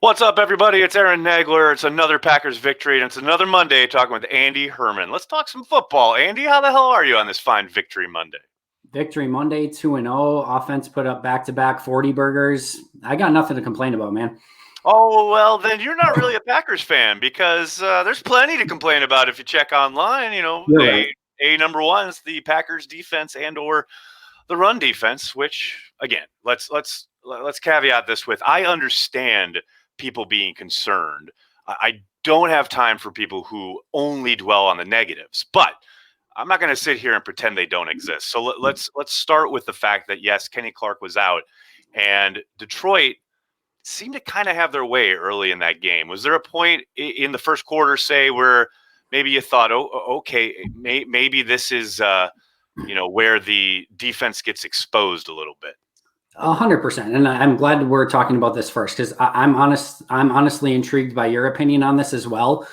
What's up, everybody? It's Aaron Nagler. It's another Packers victory, and it's another Monday talking with Andy Herman. Let's talk some football. Andy, how the hell are you on this fine victory Monday? Victory Monday, 2-0. Offense put up back-to-back 40 burgers. I got nothing to complain about, man. Oh, well, then you're not really a Packers fan because there's plenty to complain about if you check online. You're right. Number one is the Packers defense and or the run defense, which, again, let's caveat this with I understand people being concerned. I don't have time for people who only dwell on the negatives, but I'm not going to sit here and pretend they don't exist. So let's start with the fact that yes, Kenny Clark was out, and Detroit seemed to kind of have their way early in that game. Was there a point in the first quarter, say, where maybe you thought, oh, okay, maybe this is where the defense gets exposed a little bit? 100%. And I'm glad we're talking about this first because I'm honestly intrigued by your opinion on this as well.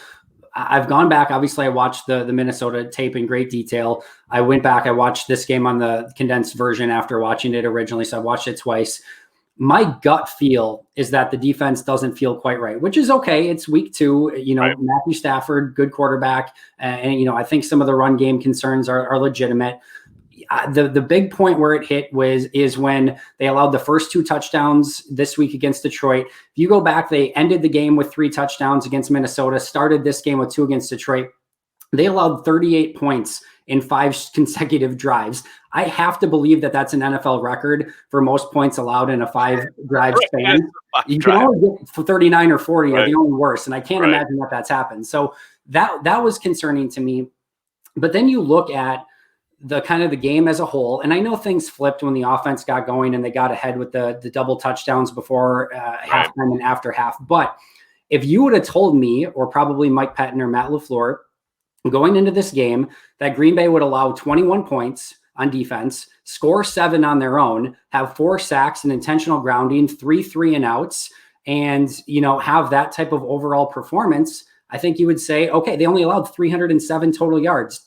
I've gone back. Obviously, I watched the Minnesota tape in great detail. I went back. I watched this game on the condensed version after watching it originally. So I watched it twice. My gut feel is that the defense doesn't feel quite right, which is okay. It's week 2. Right. Matthew Stafford, good quarterback. And I think some of the run game concerns are legitimate. The big point where it hit is when they allowed the first 2 touchdowns this week against Detroit. If you go back, they ended the game with 3 touchdowns against Minnesota, started this game with 2 against Detroit. They allowed 38 points in 5 consecutive drives. I have to believe that that's an NFL record for most points allowed in a 5-drive span. You can only get for 39 or 40 are the only worst, and I can't imagine that that's happened. So that was concerning to me. But then you look at the kind of the game as a whole. And I know things flipped when the offense got going and they got ahead with the double touchdowns before halftime and after half. But if you would have told me, or probably Mike Patton or Matt LaFleur, going into this game, that Green Bay would allow 21 points on defense, score 7 on their own, have 4 sacks and intentional grounding, 3 3-and-outs, and have that type of overall performance, I think you would say, okay, they only allowed 307 total yards.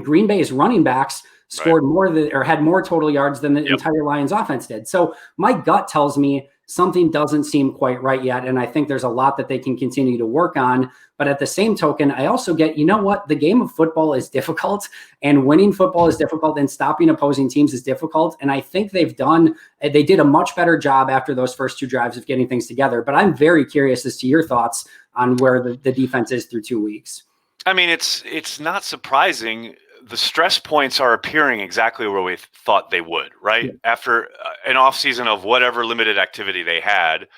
Green Bay's running backs scored more than, or had more total yards than the entire Lions offense did. So my gut tells me something doesn't seem quite right yet. And I think there's a lot that they can continue to work on. But at the same token, I also get, the game of football is difficult, and winning football is difficult, and stopping opposing teams is difficult. And I think they did a much better job after those first 2 drives of getting things together. But I'm very curious as to your thoughts on where the defense is through 2 weeks. I mean, it's not surprising. The stress points are appearing exactly where we thought they would, right? Yeah. After an offseason of whatever limited activity they had,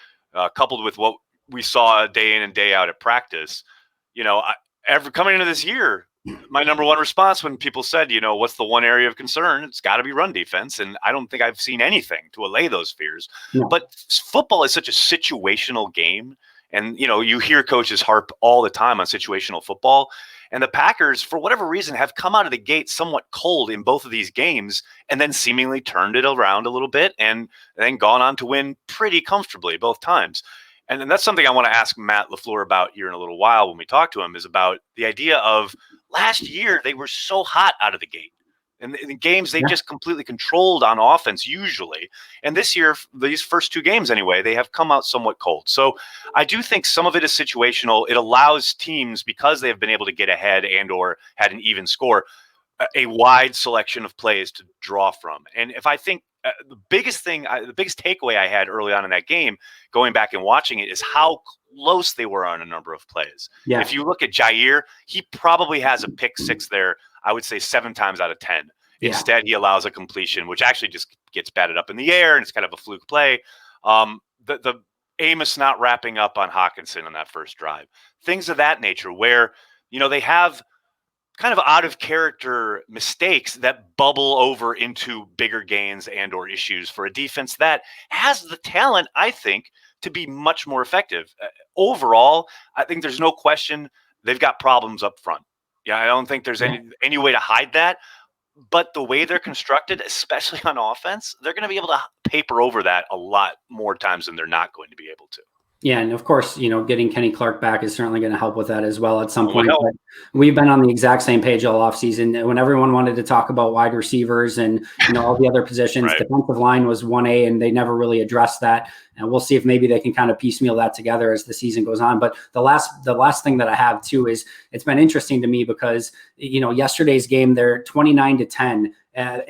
coupled with what we saw day in and day out at practice, coming into this year, my number one response when people said, what's the one area of concern? It's got to be run defense. And I don't think I've seen anything to allay those fears. No. But football is such a situational game. And, you hear coaches harp all the time on situational football. And the Packers, for whatever reason, have come out of the gate somewhat cold in both of these games and then seemingly turned it around a little bit and then gone on to win pretty comfortably both times. And then that's something I want to ask Matt LaFleur about here in a little while when we talk to him, is about the idea of last year they were so hot out of the gate. And the games they just completely controlled on offense usually. And this year, these first 2 games anyway, they have come out somewhat cold. So I do think some of it is situational. It allows teams, because they have been able to get ahead and or had an even score, a wide selection of plays to draw from. And if I think the biggest takeaway I had early on in that game, going back and watching it, is how close they were on a number of plays. Yeah. If you look at Jair, he probably has a pick 6 there, I would say 7 times out of 10. Yeah. Instead, he allows a completion, which actually just gets batted up in the air, and it's kind of a fluke play. The Amos not wrapping up on Hawkinson on that first drive, things of that nature, where they have kind of out of character mistakes that bubble over into bigger gains and or issues for a defense that has the talent, I think, to be much more effective. Overall, I think there's no question they've got problems up front. Yeah, I don't think there's any way to hide that. But the way they're constructed, especially on offense, they're going to be able to paper over that a lot more times than they're not going to be able to. Yeah, and of course, getting Kenny Clark back is certainly going to help with that as well at some Would point. help. But we've been on the exact same page all offseason. When everyone wanted to talk about wide receivers and all the other positions, Right. defensive line was 1A, and they never really addressed that. And we'll see if maybe they can kind of piecemeal that together as the season goes on. But the last thing that I have too is it's been interesting to me because yesterday's game, they're 29-10.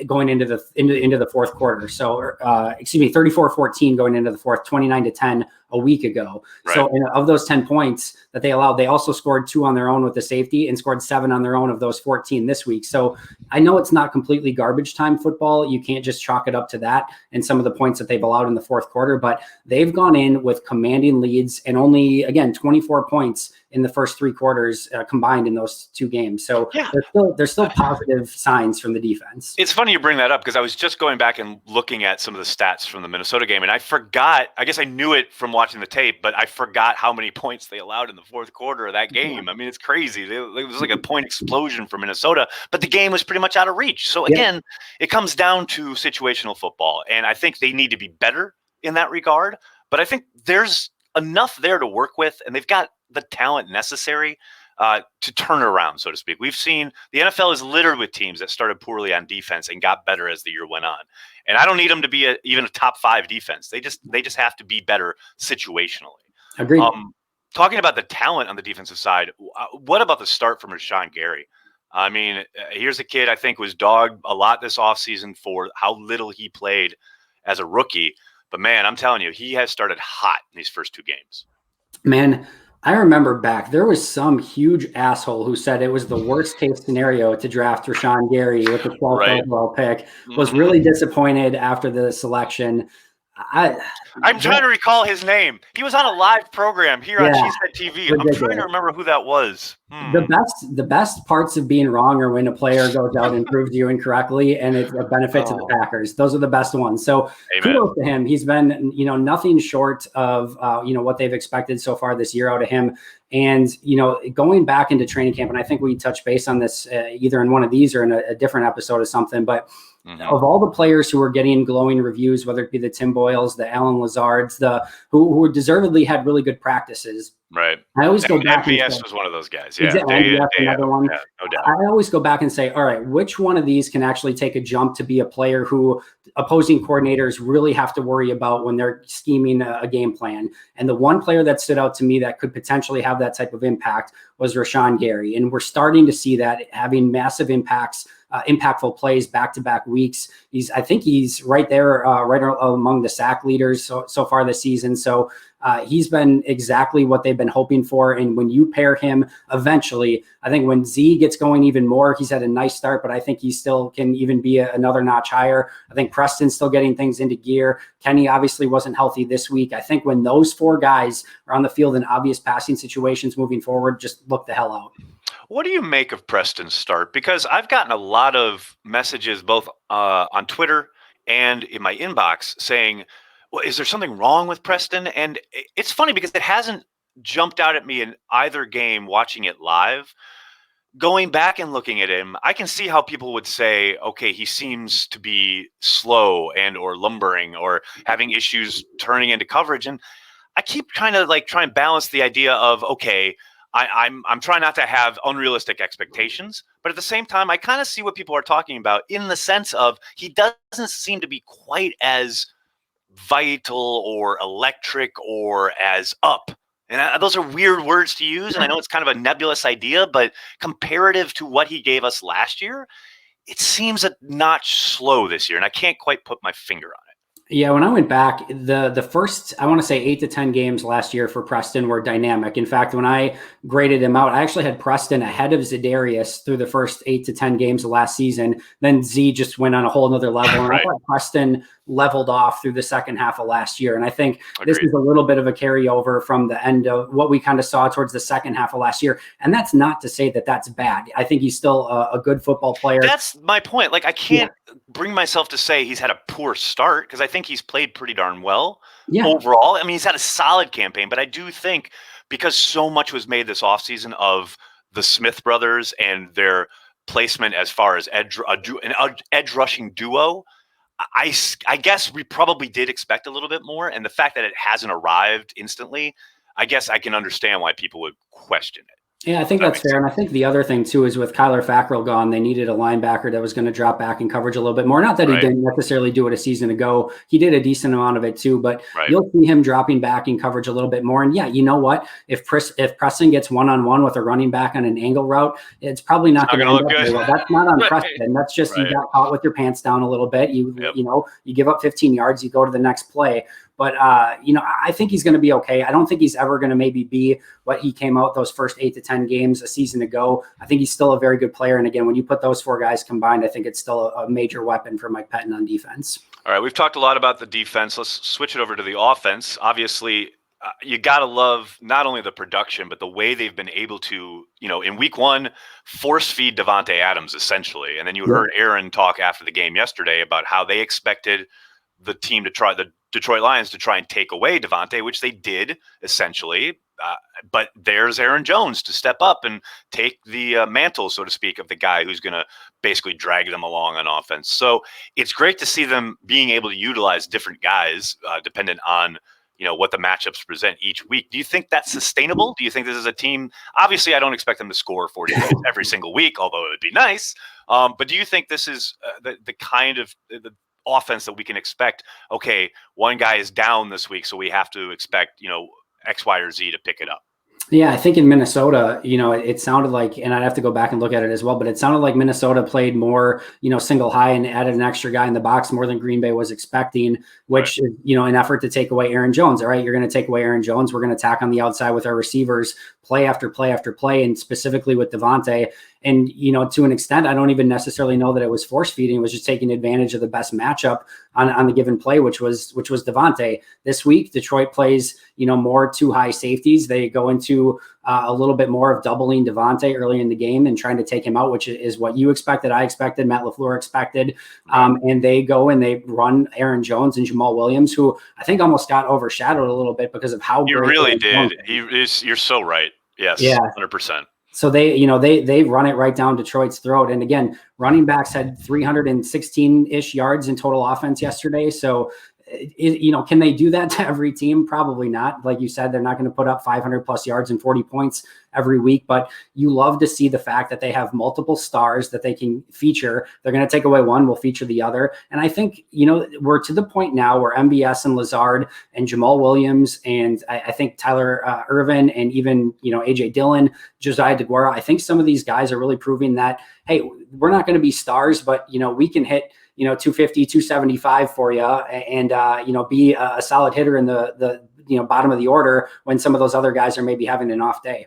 Going into the fourth quarter. So, 34-14 going into the fourth, 29-10 a week ago. Right. So of those 10 points that they allowed, they also scored 2 on their own with the safety and scored 7 on their own of those 14 this week. So I know it's not completely garbage time football. You can't just chalk it up to that and some of the points that they've allowed in the fourth quarter, but they've gone in with commanding leads and only, again, 24 points in the first 3 quarters combined in those 2 games. So yeah, there's still positive signs from the defense. It's funny you bring that up because I was just going back and looking at some of the stats from the Minnesota game, and I forgot. I guess I knew it from watching the tape, but I forgot how many points they allowed in the fourth quarter of that game. I mean, it's crazy. It was like a point explosion for Minnesota, but the game was pretty much out of reach. So again, it comes down to situational football, and I think they need to be better in that regard. But I think there's enough there to work with, and they've got the talent necessary to turn it around, so to speak. We've seen the NFL is littered with teams that started poorly on defense and got better as the year went on. And I don't need them to be even a top 5 defense. They just have to be better situationally. Agreed. Talking about the talent on the defensive side, what about the start from Rashawn Gary? I mean, here's a kid I think was dogged a lot this offseason for how little he played as a rookie. But man, I'm telling you, he has started hot in these first 2 games. Man, I remember back, there was some huge asshole who said it was the worst case scenario to draft Rashawn Gary with the 12th overall pick, was really disappointed after the selection. I'm trying to recall his name. He was on a live program here on Cheesehead TV. I'm trying to remember who that was. The best parts of being wrong are when a player goes out and proves you incorrectly, and it's a benefit to the Packers. Those are the best ones. So kudos to him. He's been, nothing short of, what they've expected so far this year out of him. And, going back into training camp, and I think we touched base on this either in one of these or in a different episode or something, but of all the players who were getting glowing reviews, whether it be the Tim Boyles, the Alan Lazards, who deservedly had really good practices. Right. I always go back. MVS was one of those guys. Yeah. Exactly. Another one. Yeah, no doubt. I always go back and say, all right, which one of these can actually take a jump to be a player who opposing coordinators really have to worry about when they're scheming a game plan? And the one player that stood out to me that could potentially have that type of impact was Rashawn Gary. And we're starting to see that having massive impacts, impactful plays back-to-back weeks. I think he's right there, right among the sack leaders so far this season. So he's been exactly what they've been hoping for. And when you pair him eventually, I think when Z gets going even more, he's had a nice start, but I think he still can even be another notch higher. I think Preston's still getting things into gear. Kenny obviously wasn't healthy this week. I think when those 4 guys are on the field in obvious passing situations moving forward, just look the hell out. What do you make of Preston's start? Because I've gotten a lot of messages both on Twitter and in my inbox saying, well, is there something wrong with Preston? And it's funny because it hasn't jumped out at me in either game watching it live. Going back and looking at him, I can see how people would say, okay, he seems to be slow and or lumbering or having issues turning into coverage. And I keep trying to balance the idea of, okay, I'm trying not to have unrealistic expectations, but at the same time, I kind of see what people are talking about in the sense of he doesn't seem to be quite as vital or electric or as up. And those are weird words to use. And I know it's kind of a nebulous idea, but comparative to what he gave us last year, it seems a notch slow this year. And I can't quite put my finger on it. Yeah, when I went back, the first, I want to say 8 to 10 games last year for Preston were dynamic. In fact, when I graded him out, I actually had Preston ahead of Za'Darius through the first 8 to 10 games of last season. Then Z just went on a whole nother level. And I thought Preston leveled off through the second half of last year. And I think this is a little bit of a carryover from the end of what we kind of saw towards the second half of last year. And that's not to say that that's bad. I think he's still a good football player. That's my point. I can't bring myself to say he's had a poor start because I think he's played pretty darn well overall. I mean, he's had a solid campaign, but I do think because so much was made this offseason of the Smith brothers and their placement as far as an edge rushing duo, I guess we probably did expect a little bit more. And the fact that it hasn't arrived instantly, I guess I can understand why people would question it. Yeah, I think that's fair. And I think the other thing too is with Kyler Fackrell gone, they needed a linebacker that was going to drop back in coverage a little bit more. Not that he didn't necessarily do it a season ago. He did a decent amount of it too, but you'll see him dropping back in coverage a little bit more. And yeah, you know what? If Preston gets one-on-one with a running back on an angle route, it's probably not going to look good. Well. That's not on Preston. That's just you got caught with your pants down a little bit. You know, you give up 15 yards, you go to the next play. But, you know, I think he's going to be okay. I don't think he's ever going to maybe be what he came out those first 8 to 10 games a season ago. I think he's still a very good player. And again, when you put those 4 guys combined, I think it's still a major weapon for Mike Pettin on defense. All right, we've talked a lot about the defense. Let's switch it over to the offense. Obviously, you got to love not only the production, but the way they've been able to, you know, in week 1, force feed Davante Adams, essentially. And then you heard Aaron talk after the game yesterday about how they expected the team to try, the Detroit Lions, to try and take away Davante, which they did essentially. But there's Aaron Jones to step up and take the mantle, so to speak, of the guy who's going to basically drag them along on offense. So it's great to see them being able to utilize different guys dependent on, you know, what the matchups present each week. Do you think that's sustainable? Do you think this is a team? Obviously, I don't expect them to score 40 points every single week, although it would be nice. But do you think this is the kind of the offense that we can expect? Okay, one guy is down this week, so we have to expect, you know, X, Y, or Z to pick it up. Yeah, I think in Minnesota, you know, it sounded like, and I'd have to go back and look at it as well, but it sounded like Minnesota played more, you know, single high and added an extra guy in the box more than Green Bay was expecting, which, you know, an effort to take away Aaron Jones. All right, you're going to take away Aaron Jones. We're going to attack on the outside with our receivers, play after play after play, and specifically with Davante. And, you know, to an extent, I don't even necessarily know that it was force feeding. It was just taking advantage of the best matchup on the given play, which was Davante. This week, Detroit plays, you know, more 2 high safeties. They go into a little bit more of doubling Davante early in the game and trying to take him out, which is what you expected, I expected, Matt LaFleur expected. And they go and they run Aaron Jones and Jamal Williams, who I think almost got overshadowed a little bit because of how you really did. You're so right. Yes, yeah, 100%. So they, you know, they run it right down Detroit's throat. And again, running backs had 316-ish yards in total offense yesterday. So, you know, can they do that to every team? Probably not. Like you said, they're not going to put up 500 plus yards and 40 points every week, but you love to see the fact that they have multiple stars that they can feature. They're going to take away one, will feature the other. And I think, you know, we're to the point now where MVS and Lazard and Jamal Williams and I think Tyler Irvin and even, you know, AJ Dillon, Josiah DeGuara, I think some of these guys are really proving that, hey, we're not going to be stars, but, you know, we can hit, you know, 250, 275 for you and, you know, be a solid hitter in the, you know, bottom of the order when some of those other guys are maybe having an off day.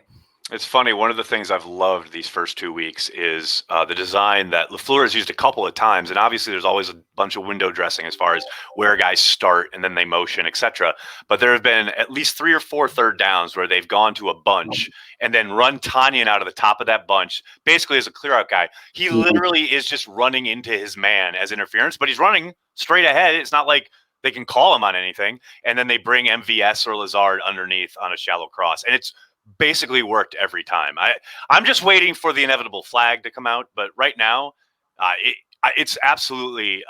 It's funny. One of the things I've loved these first 2 weeks is the design that LaFleur has used a couple of times. And obviously there's always a bunch of window dressing as far as where guys start and then they motion, etc. But there have been at least 3 or 4 third downs where they've gone to a bunch and then run Tanyan out of the top of that bunch, basically as a clear out guy. He literally is just running into his man as interference, but he's running straight ahead. It's not like they can call him on anything. And then they bring MVS or Lazard underneath on a shallow cross. And it's basically worked every time. I'm just waiting for the inevitable flag to come out, but right now, it's absolutely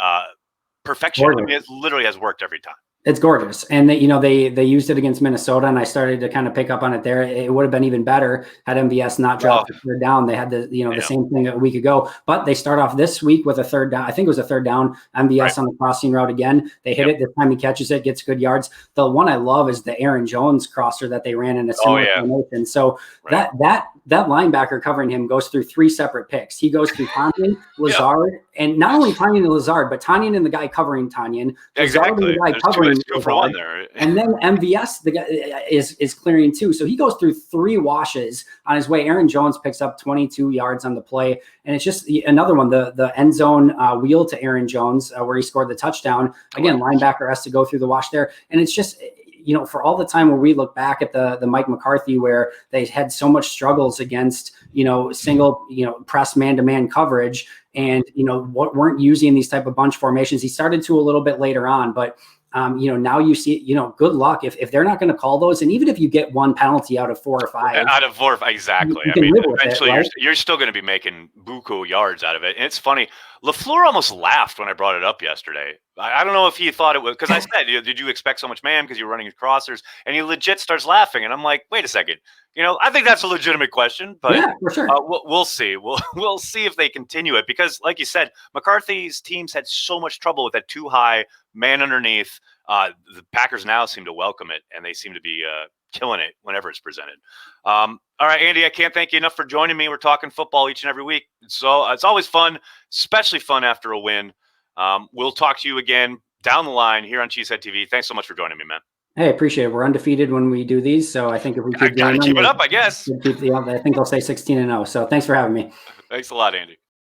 perfection. I mean, it literally has worked every time. It's gorgeous. And they, you know, they used it against Minnesota, and I started to kind of pick up on it there. It would have been even better had MVS not dropped the third down. They had the, you know, the same thing a week ago, but they start off this week with a third down. I think it was a third down, MVS on the crossing route again. They hit it this time. He catches it, gets good yards. The one I love is the Aaron Jones crosser that they ran in a similar formation. So that linebacker covering him goes through 3 separate picks. He goes through Tanyan, Lazard, and not only Tanyan and Lazard, but Tanyan and the guy covering Tanyan. Exactly. The guy covering two for one there. And then MVS the guy is clearing too. So he goes through 3 washes on his way. Aaron Jones picks up 22 yards on the play. And it's just another one, the end zone wheel to Aaron Jones where he scored the touchdown. Again, linebacker has to go through the wash there. And it's just, you know, for all the time where we look back at the Mike McCarthy, where they had so much struggles against, you know, single, you know, press man-to-man coverage and, you know, what weren't using these type of bunch formations. He started to a little bit later on, but you know, now you see, you know, good luck if they're not going to call those. And even if you get 1 penalty out of 4 or 5, exactly. I mean, eventually you're still going to be making buku yards out of it. And it's funny. LaFleur almost laughed when I brought it up yesterday. I don't know if he thought it was, because I said, did you expect so much man because you're running his crossers? And he legit starts laughing. And I'm like, wait a second. I think that's a legitimate question, but Yeah, for sure. we'll see. We'll see if they continue it, because, like you said, McCarthy's teams had so much trouble with that too high man underneath. The Packers now seem to welcome it, and they seem to be killing it whenever it's presented. All right, Andy, I can't thank you enough for joining me. We're talking football each and every week, so it's always fun, especially fun after a win. We'll talk to you again down the line here on Cheesehead TV. Thanks so much for joining me, man. Hey, appreciate it. We're undefeated when we do these, so I think if we keep doing them, keep it up, I guess. I think they'll say 16-0. So thanks for having me. Thanks a lot, Andy.